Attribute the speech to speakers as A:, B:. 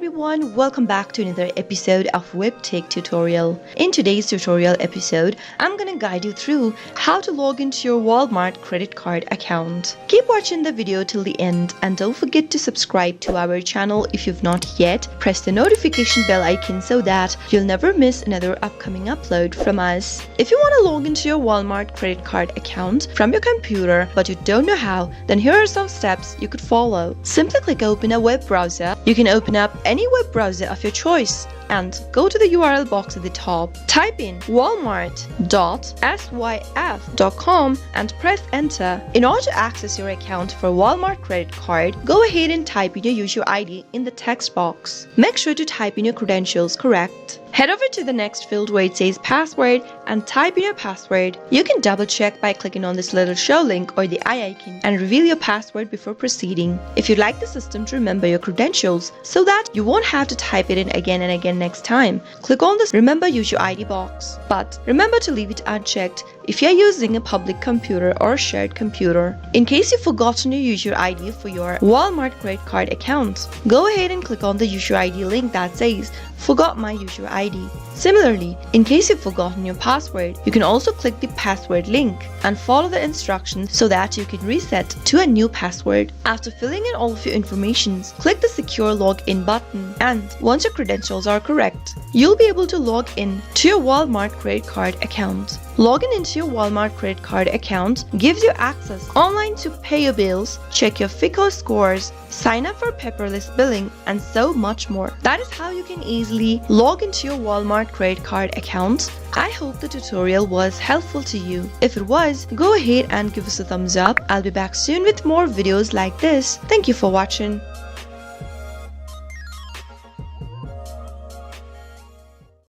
A: everyone, welcome back to another episode of Webtech Tutorial. In today's tutorial episode, I'm gonna guide you through how to log into your Walmart credit card account. Keep watching the video till the end and don't forget to subscribe to our channel if you've not yet. Press the notification bell icon so that you'll never miss another upcoming upload from us. If you want to log into your Walmart credit card account from your computer but you don't know how, then here are some steps you could follow. Simply click open a web browser. You can open up any web browser of your choice and go to the URL box at the top. Type in walmart.syf.com and press enter. In order to access your account for Walmart credit card, go ahead and type in your user ID in the text box. Make sure to type in your credentials correct. Head over to the next field where it says password and type in your password. You can double check by clicking on this little show link or the eye icon and reveal your password before proceeding. If you'd like the system to remember your credentials so that you won't have to type it in again and again next time, click on this Remember User ID box. But remember to leave it unchecked if you're using a public computer or shared computer. In case you've forgotten your user ID for your Walmart credit card account, go ahead and click on the user ID link that says Forgot my user ID. Similarly, in case you've forgotten your password, you can also click the password link and follow the instructions so that you can reset to a new password. After filling in all of your information, click the Secure Login button, and once your credentials are correct, you'll be able to log in to your Walmart credit card account. Logging into your Walmart credit card account gives you access online to pay your bills, check your FICO scores, sign up for paperless billing, and so much more. That is how you can easily log into your Walmart credit card account. I hope the tutorial was helpful to you. If it was, go ahead and give us a thumbs up. I'll be back soon with more videos like this. Thank you for watching.